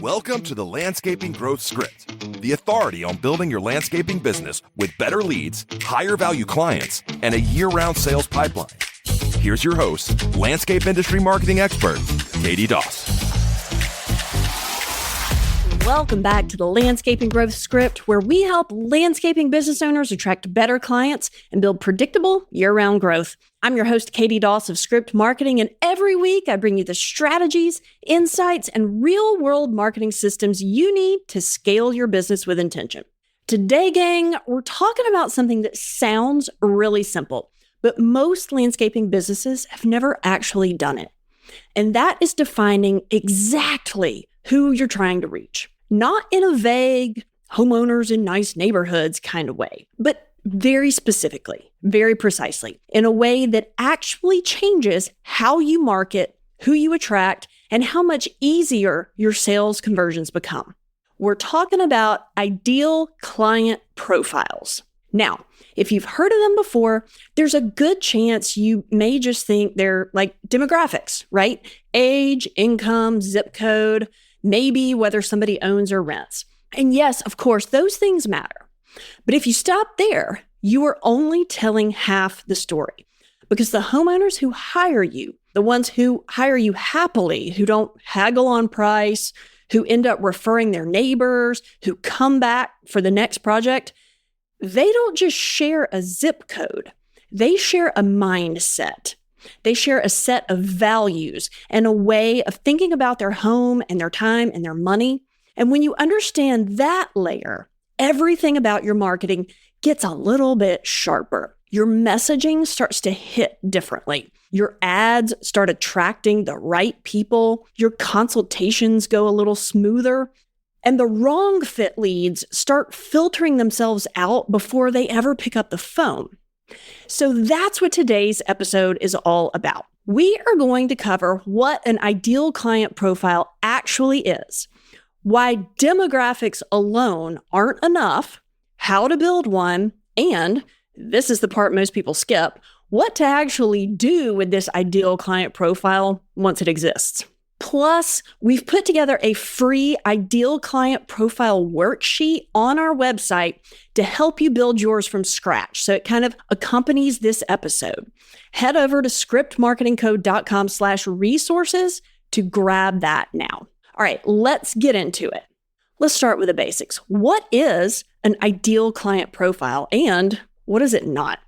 Welcome to the Landscaping Growth Script, the authority on building your landscaping business with better leads, higher value clients, and a year-round sales pipeline. Here's your host, landscape industry marketing expert, Katy Doss. Welcome back to the Landscaping Growth Script, where we help landscaping business owners attract better clients and build predictable year-round growth. I'm your host, Katy Doss of Script Marketing, and every week I bring you the strategies, insights, and real-world marketing systems you need to scale your business with intention. Today, gang, we're talking about something that sounds really simple, but most landscaping businesses have never actually done it. And that is defining exactly who you're trying to reach. Not in a vague homeowners in nice neighborhoods kind of way, but very specifically, very precisely, in a way that actually changes how you market, who you attract, and how much easier your sales conversions become. We're talking about ideal client profiles. Now, if you've heard of them before, there's a good chance you may just think they're like demographics, right? Age, income, zip code, maybe whether somebody owns or rents. And yes, of course, those things matter. But if you stop there, you are only telling half the story, because the homeowners who hire you, the ones who hire you happily, who don't haggle on price, who end up referring their neighbors, who come back for the next project, they don't just share a zip code. They share a mindset. They share a set of values and a way of thinking about their home and their time and their money. And when you understand that layer, everything about your marketing gets a little bit sharper. Your messaging starts to hit differently. Your ads start attracting the right people. Your consultations go a little smoother. And the wrong fit leads start filtering themselves out before they ever pick up the phone. So that's what today's episode is all about. We are going to cover what an ideal client profile actually is, why demographics alone aren't enough, how to build one, and, this is the part most people skip, what to actually do with this ideal client profile once it exists. Plus, we've put together a free ideal client profile worksheet on our website to help you build yours from scratch. So it kind of accompanies this episode. Head over to scriptmarketingcode.com/resources to grab that now. All right, let's get into it. Let's start with the basics. What is an ideal client profile and what is it not?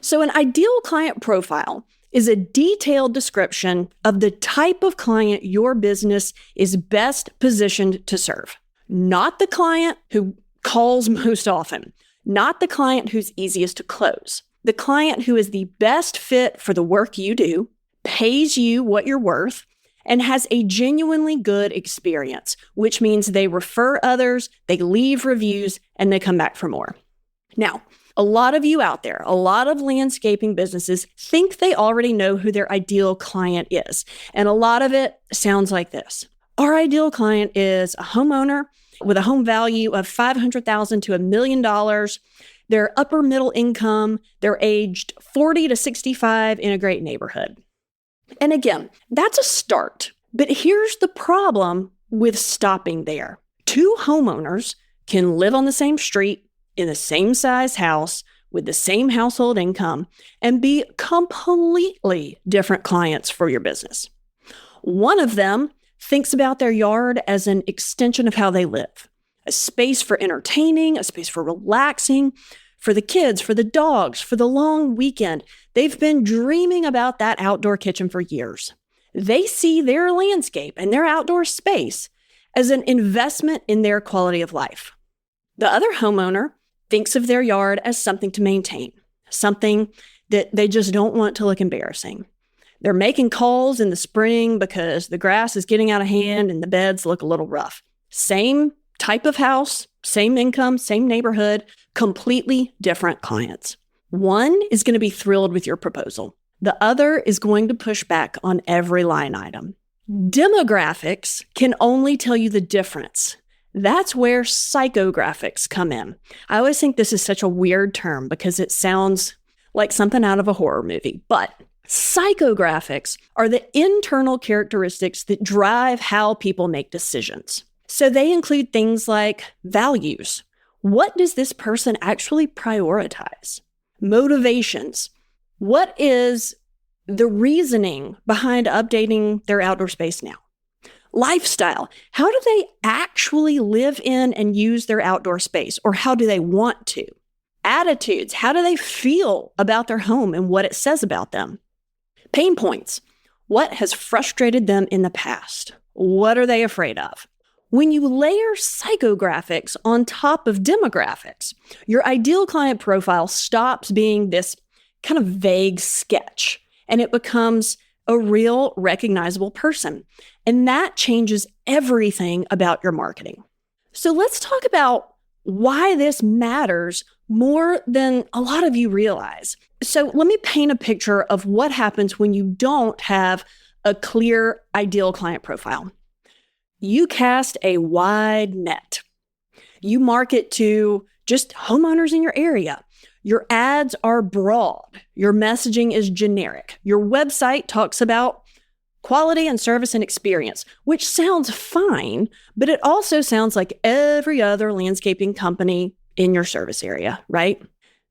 So an ideal client profile is a detailed description of the type of client your business is best positioned to serve. Not the client who calls most often, not the client who's easiest to close, the client who is the best fit for the work you do, pays you what you're worth, and has a genuinely good experience, which means they refer others, they leave reviews, and they come back for more. Now, a lot of you out there, a lot of landscaping businesses think they already know who their ideal client is. And a lot of it sounds like this. Our ideal client is a homeowner with a home value of $500,000 to $1 million. They're upper middle income. They're aged 40 to 65 in a great neighborhood. And again, that's a start. But here's the problem with stopping there. Two homeowners can live on the same street, in the same size house, with the same household income, and be completely different clients for your business. One of them thinks about their yard as an extension of how they live, a space for entertaining, a space for relaxing, for the kids, for the dogs, for the long weekend. They've been dreaming about that outdoor kitchen for years. They see their landscape and their outdoor space as an investment in their quality of life. The other homeowner thinks of their yard as something to maintain, something that they just don't want to look embarrassing. They're making calls in the spring because the grass is getting out of hand and the beds look a little rough. Same type of house, same income, same neighborhood, completely different clients. One is going to be thrilled with your proposal. The other is going to push back on every line item. Demographics can only tell you the difference. That's where psychographics come in. I always think this is such a weird term because it sounds like something out of a horror movie, but psychographics are the internal characteristics that drive how people make decisions. So they include things like values. What does this person actually prioritize? Motivations. What is the reasoning behind updating their outdoor space now? Lifestyle. How do they actually live in and use their outdoor space, or how do they want to? Attitudes. How do they feel about their home and what it says about them? Pain points. What has frustrated them in the past? What are they afraid of? When you layer psychographics on top of demographics, your ideal client profile stops being this kind of vague sketch, and it becomes a real recognizable person. And that changes everything about your marketing. So let's talk about why this matters more than a lot of you realize. So let me paint a picture of what happens when you don't have a clear ideal client profile. You cast a wide net. You market to just homeowners in your area. Your ads are broad. Your messaging is generic. Your website talks about quality and service and experience, which sounds fine, but it also sounds like every other landscaping company in your service area, right?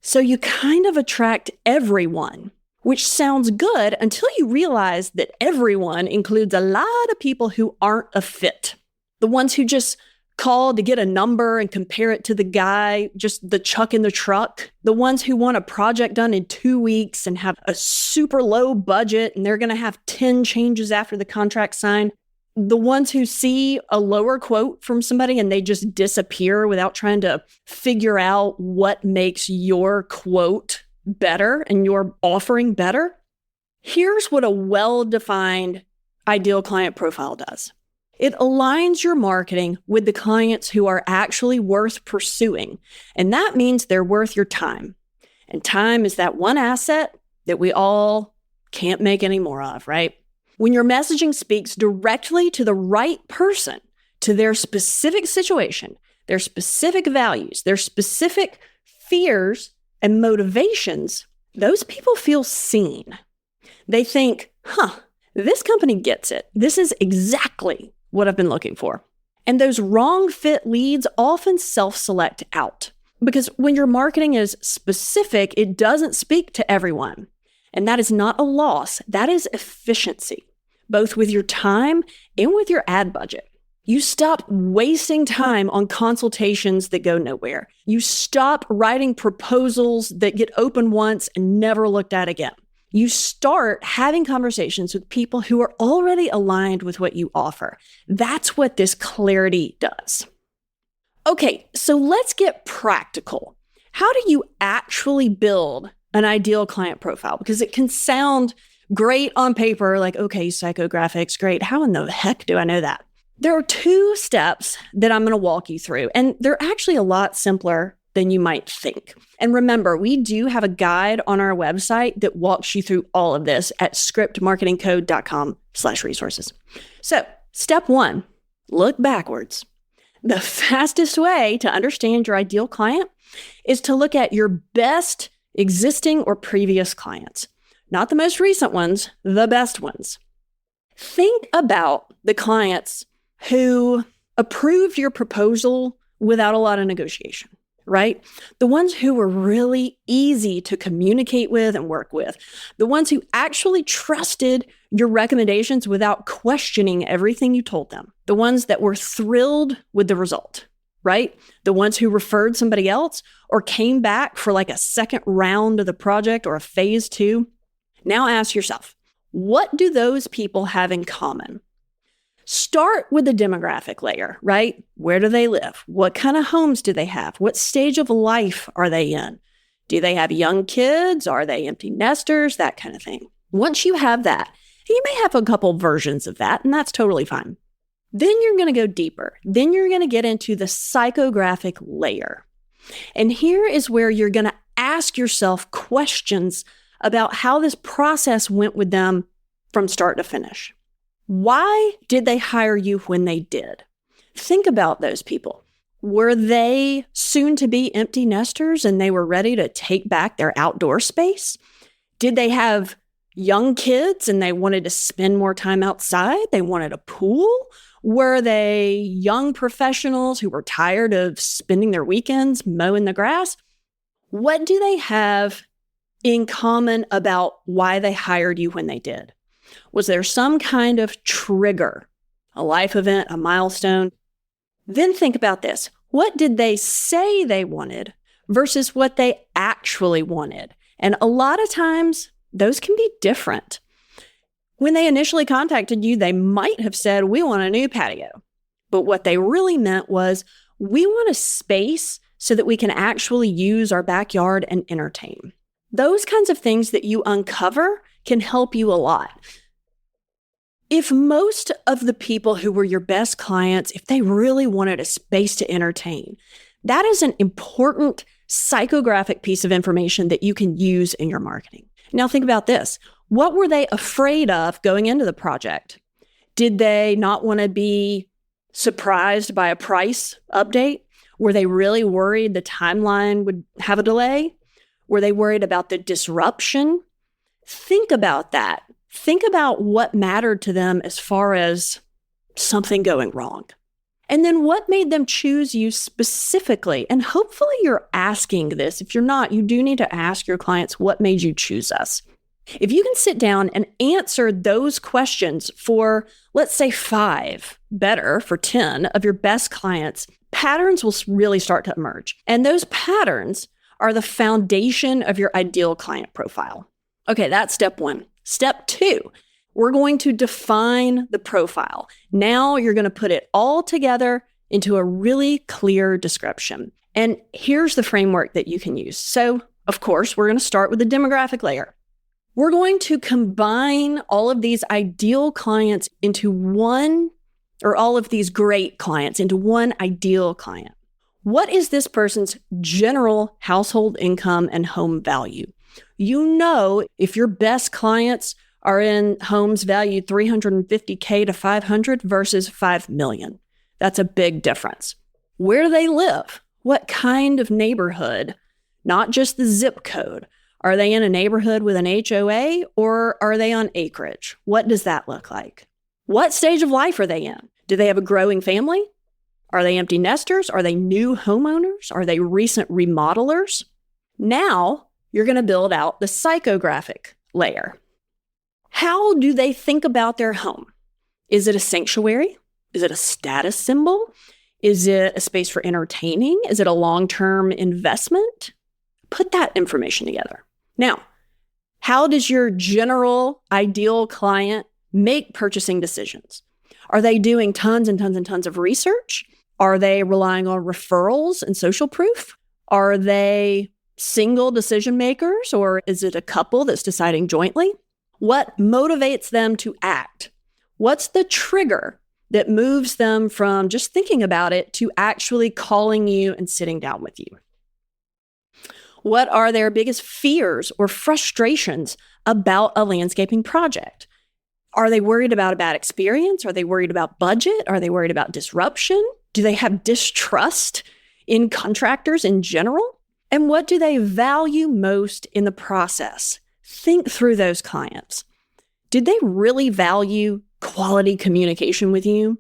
So you kind of attract everyone, which sounds good until you realize that everyone includes a lot of people who aren't a fit. The ones who just call to get a number and compare it to the guy, just the chuck in the truck. The ones who want a project done in 2 weeks and have a super low budget and they're going to have 10 changes after the contract signed. The ones who see a lower quote from somebody and they just disappear without trying to figure out what makes your quote better and your offering better. Here's what a well-defined ideal client profile does. It aligns your marketing with the clients who are actually worth pursuing. And that means they're worth your time. And time is that one asset that we all can't make any more of, right? When your messaging speaks directly to the right person, to their specific situation, their specific values, their specific fears and motivations, those people feel seen. They think, this company gets it. This is exactly what I've been looking for. And those wrong fit leads often self-select out because when your marketing is specific, it doesn't speak to everyone. And that is not a loss. That is efficiency, both with your time and with your ad budget. You stop wasting time on consultations that go nowhere. You stop writing proposals that get opened once and never looked at again. You start having conversations with people who are already aligned with what you offer. That's what this clarity does. Okay, so let's get practical. How do you actually build an ideal client profile? Because it can sound great on paper, like, okay, psychographics, great. How in the heck do I know that? There are 2 steps that I'm going to walk you through, and they're actually a lot simpler than you might think. And remember, we do have a guide on our website that walks you through all of this at scriptmarketingcode.com/resources. So, step 1, look backwards. The fastest way to understand your ideal client is to look at your best existing or previous clients. Not the most recent ones, the best ones. Think about the clients who approved your proposal without a lot of negotiation. Right? The ones who were really easy to communicate with and work with. The ones who actually trusted your recommendations without questioning everything you told them. The ones that were thrilled with the result, right? The ones who referred somebody else or came back for like a second round of the project or a phase 2. Now ask yourself, what do those people have in common? Start with the demographic layer, right? Where do they live? What kind of homes do they have? What stage of life are they in? Do they have young kids? Are they empty nesters? That kind of thing. Once you have that, you may have a couple versions of that, and that's totally fine. Then you're going to go deeper. Then you're going to get into the psychographic layer. And here is where you're going to ask yourself questions about how this process went with them from start to finish. Why did they hire you when they did? Think about those people. Were they soon to be empty nesters and they were ready to take back their outdoor space? Did they have young kids and they wanted to spend more time outside? They wanted a pool? Were they young professionals who were tired of spending their weekends mowing the grass? What do they have in common about why they hired you when they did? Was there some kind of trigger, a life event, a milestone? Then think about this. What did they say they wanted versus what they actually wanted? And a lot of times, those can be different. When they initially contacted you, they might have said, we want a new patio. But what they really meant was, we want a space so that we can actually use our backyard and entertain. Those kinds of things that you uncover can help you a lot. If most of the people who were your best clients, if they really wanted a space to entertain, that is an important psychographic piece of information that you can use in your marketing. Now think about this. What were they afraid of going into the project? Did they not want to be surprised by a price update? Were they really worried the timeline would have a delay? Were they worried about the disruption? Think about that. Think about what mattered to them as far as something going wrong. And then what made them choose you specifically? And hopefully you're asking this. If you're not, you do need to ask your clients, what made you choose us? If you can sit down and answer those questions for, let's say 5, better for 10 of your best clients, patterns will really start to emerge. And those patterns are the foundation of your ideal client profile. Okay, that's step 1. Step 2, we're going to define the profile. Now you're going to put it all together into a really clear description. And here's the framework that you can use. So, of course, we're going to start with the demographic layer. We're going to combine all of these ideal clients into one, or all of these great clients into one ideal client. What is this person's general household income and home value? You know, if your best clients are in homes valued $350K to $500 versus $5 million. That's a big difference. Where do they live? What kind of neighborhood? Not just the zip code. Are they in a neighborhood with an HOA or are they on acreage? What does that look like? What stage of life are they in? Do they have a growing family? Are they empty nesters? Are they new homeowners? Are they recent remodelers? Now, you're going to build out the psychographic layer. How do they think about their home? Is it a sanctuary? Is it a status symbol? Is it a space for entertaining? Is it a long-term investment? Put that information together. Now, how does your general ideal client make purchasing decisions? Are they doing tons and tons and tons of research? Are they relying on referrals and social proof? Are they single decision makers, or is it a couple that's deciding jointly? What motivates them to act? What's the trigger that moves them from just thinking about it to actually calling you and sitting down with you? What are their biggest fears or frustrations about a landscaping project? Are they worried about a bad experience? Are they worried about budget? Are they worried about disruption? Do they have distrust in contractors in general? And what do they value most in the process? Think through those clients. Did they really value quality communication with you?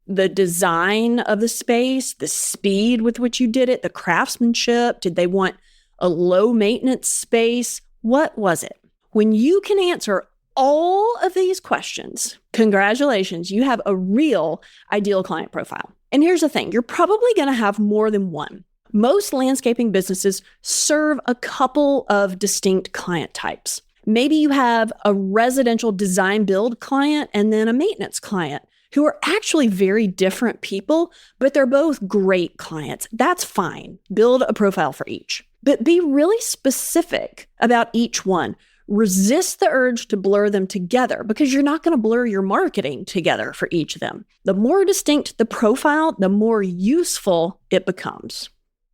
The design of the space, the speed with which you did it, the craftsmanship? Did they want a low maintenance space? What was it? When you can answer all of these questions, congratulations, you have a real ideal client profile. And here's the thing, you're probably going to have more than one. Most landscaping businesses serve a couple of distinct client types. Maybe you have a residential design build client and then a maintenance client who are actually very different people, but they're both great clients. That's fine. Build a profile for each. But be really specific about each one. Resist the urge to blur them together because you're not going to blur your marketing together for each of them. The more distinct the profile, the more useful it becomes.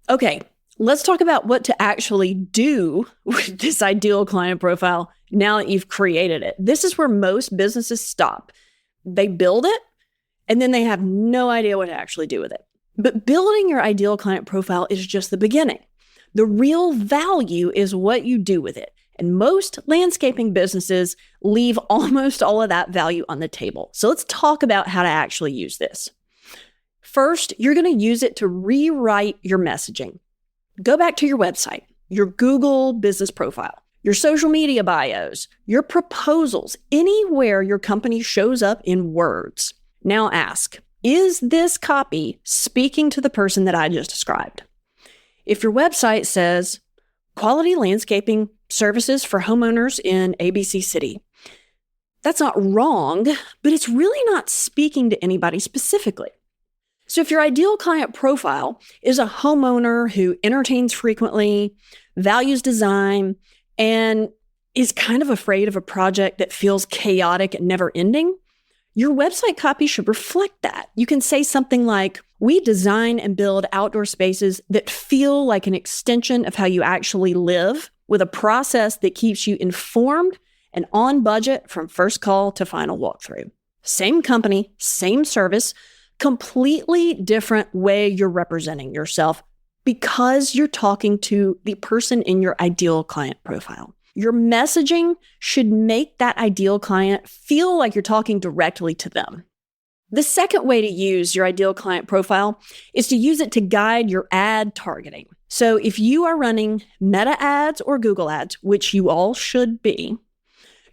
Okay, let's talk about what to actually do with this ideal client profile now that you've created it. This is where most businesses stop. They build it, and then they have no idea what to actually do with it. But building your ideal client profile is just the beginning. The real value is what you do with it. And most landscaping businesses leave almost all of that value on the table. So let's talk about how to actually use this. First, you're going to use it to rewrite your messaging. Go back to your website, your Google business profile, your social media bios, your proposals, anywhere your company shows up in words. Now ask, is this copy speaking to the person that I just described? If your website says, quality landscaping services for homeowners in ABC City, that's not wrong, but it's really not speaking to anybody specifically. So if your ideal client profile is a homeowner who entertains frequently, values design, and is kind of afraid of a project that feels chaotic and never ending, your website copy should reflect that. You can say something like, we design and build outdoor spaces that feel like an extension of how you actually live, with a process that keeps you informed and on budget from first call to final walkthrough. Same company, same service, completely different way you're representing yourself because you're talking to the person in your ideal client profile. Your messaging should make that ideal client feel like you're talking directly to them. The second way to use your ideal client profile is to use it to guide your ad targeting. So if you are running Meta ads or Google ads, which you all should be,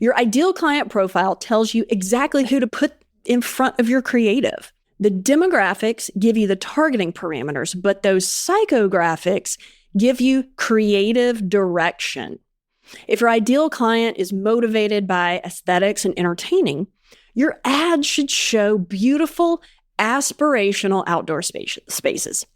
your ideal client profile tells you exactly who to put in front of your creative. The demographics give you the targeting parameters, but those psychographics give you creative direction. If your ideal client is motivated by aesthetics and entertaining, your ad should show beautiful, aspirational outdoor spaces.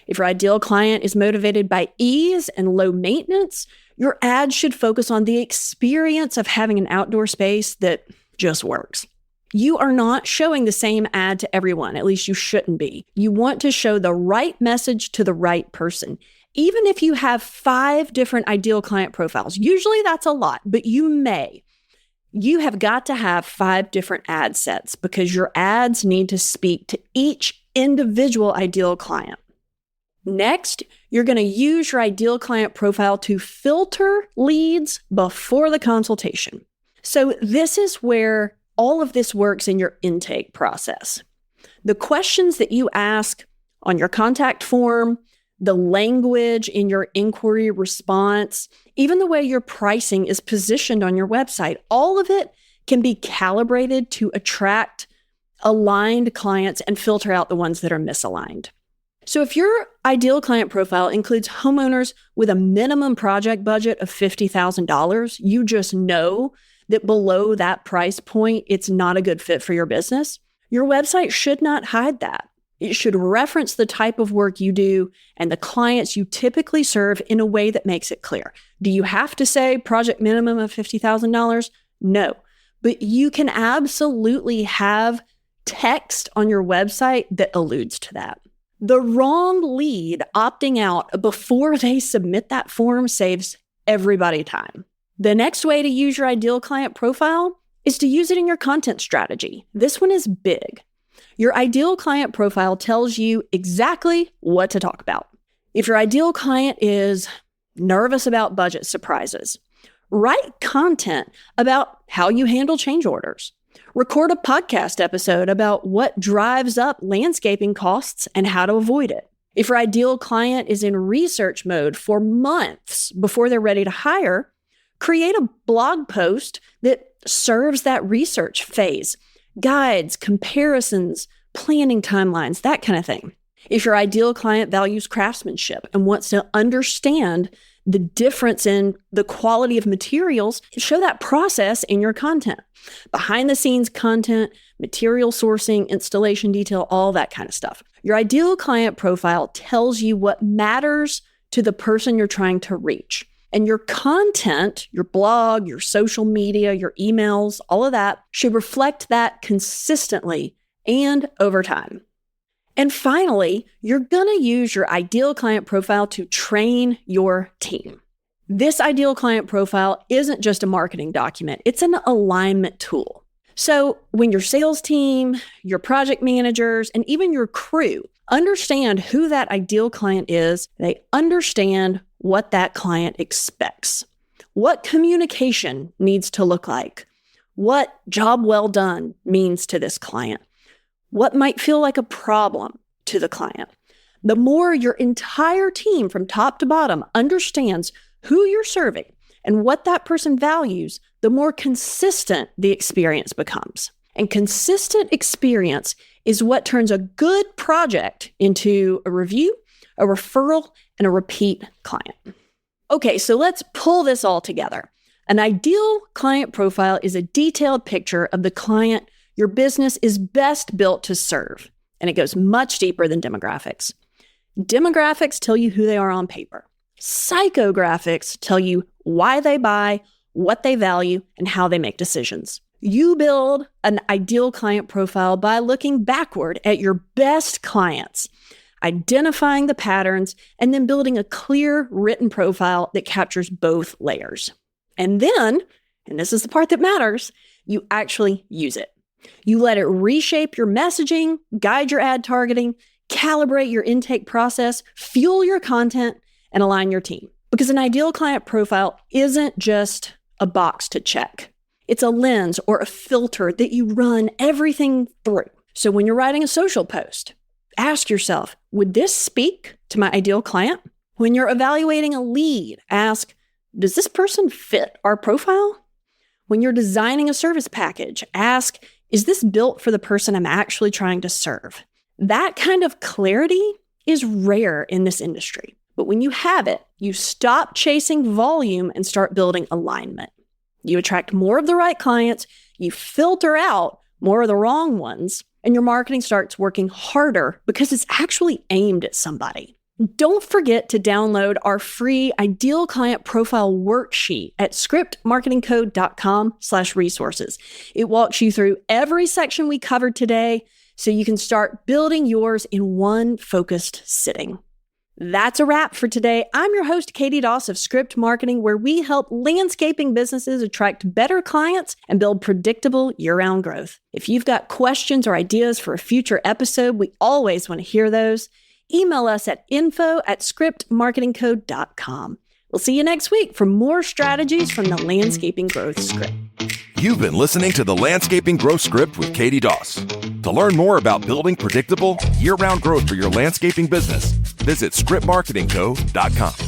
If your ideal client is motivated by ease and low maintenance, your ad should focus on the experience of having an outdoor space that just works. You are not showing the same ad to everyone, at least you shouldn't be. You want to show the right message to the right person. Even if you have 5 different ideal client profiles, usually that's a lot, but you have got to have 5 different ad sets because your ads need to speak to each individual ideal client. Next, you're going to use your ideal client profile to filter leads before the consultation. So this is where all of this works in your intake process. The questions that you ask on your contact form, the language in your inquiry response, even the way your pricing is positioned on your website, all of it can be calibrated to attract aligned clients and filter out the ones that are misaligned. So if your ideal client profile includes homeowners with a minimum project budget of $50,000, you just know that below that price point, it's not a good fit for your business. Your website should not hide that. It should reference the type of work you do and the clients you typically serve in a way that makes it clear. Do you have to say project minimum of $50,000? No, but you can absolutely have text on your website that alludes to that. The wrong lead opting out before they submit that form saves everybody time. The next way to use your ideal client profile is to use it in your content strategy. This one is big. Your ideal client profile tells you exactly what to talk about. If your ideal client is nervous about budget surprises, write content about how you handle change orders. Record a podcast episode about what drives up landscaping costs and how to avoid it. If your ideal client is in research mode for months before they're ready to hire, create a blog post that serves that research phase. Guides, comparisons, planning timelines, that kind of thing. If your ideal client values craftsmanship and wants to understand the difference in the quality of materials, show that process in your content. Behind the scenes content, material sourcing, installation detail, all that kind of stuff. Your ideal client profile tells you what matters to the person you're trying to reach. And your content, your blog, your social media, your emails, all of that should reflect that consistently and over time. And finally, you're going to use your ideal client profile to train your team. This ideal client profile isn't just a marketing document, it's an alignment tool. So when your sales team, your project managers, and even your crew understand who that ideal client is, they understand what that client expects. what communication needs to look like, what job well done means to this client, what might feel like a problem to the client. The more your entire team from top to bottom understands who you're serving and what that person values, the more consistent the experience becomes. And consistent experience is what turns a good project into a review, a referral, and a repeat client. Okay, so let's pull this all together. An ideal client profile is a detailed picture of the client your business is best built to serve, and it goes much deeper than demographics. Demographics tell you who they are on paper. Psychographics tell you why they buy, what they value, and how they make decisions. You build an ideal client profile by looking backward at your best clients, identifying the patterns, and then building a clear written profile that captures both layers. And then, and this is the part that matters, you actually use it. You let it reshape your messaging, guide your ad targeting, calibrate your intake process, fuel your content, and align your team. Because an ideal client profile isn't just a box to check. It's a lens or a filter that you run everything through. So when you're writing a social post, ask yourself, would this speak to my ideal client? When you're evaluating a lead, ask, does this person fit our profile? When you're designing a service package, ask, is this built for the person I'm actually trying to serve? That kind of clarity is rare in this industry. But when you have it, you stop chasing volume and start building alignment. You attract more of the right clients, you filter out more of the wrong ones, and your marketing starts working harder because it's actually aimed at somebody. Don't forget to download our free Ideal Client Profile worksheet at scriptmarketingcode.com/resources. It walks you through every section we covered today so you can start building yours in one focused sitting. That's a wrap for today. I'm your host, Katy Doss of Script Marketing, where we help landscaping businesses attract better clients and build predictable year-round growth. If you've got questions or ideas for a future episode, we always want to hear those. Email us at info@scriptmarketingcode.com. We'll see you next week for more strategies from the Landscaping Growth Script. You've been listening to the Landscaping Growth Script with Katy Doss. To learn more about building predictable, year-round growth for your landscaping business, visit scriptmarketingco.com.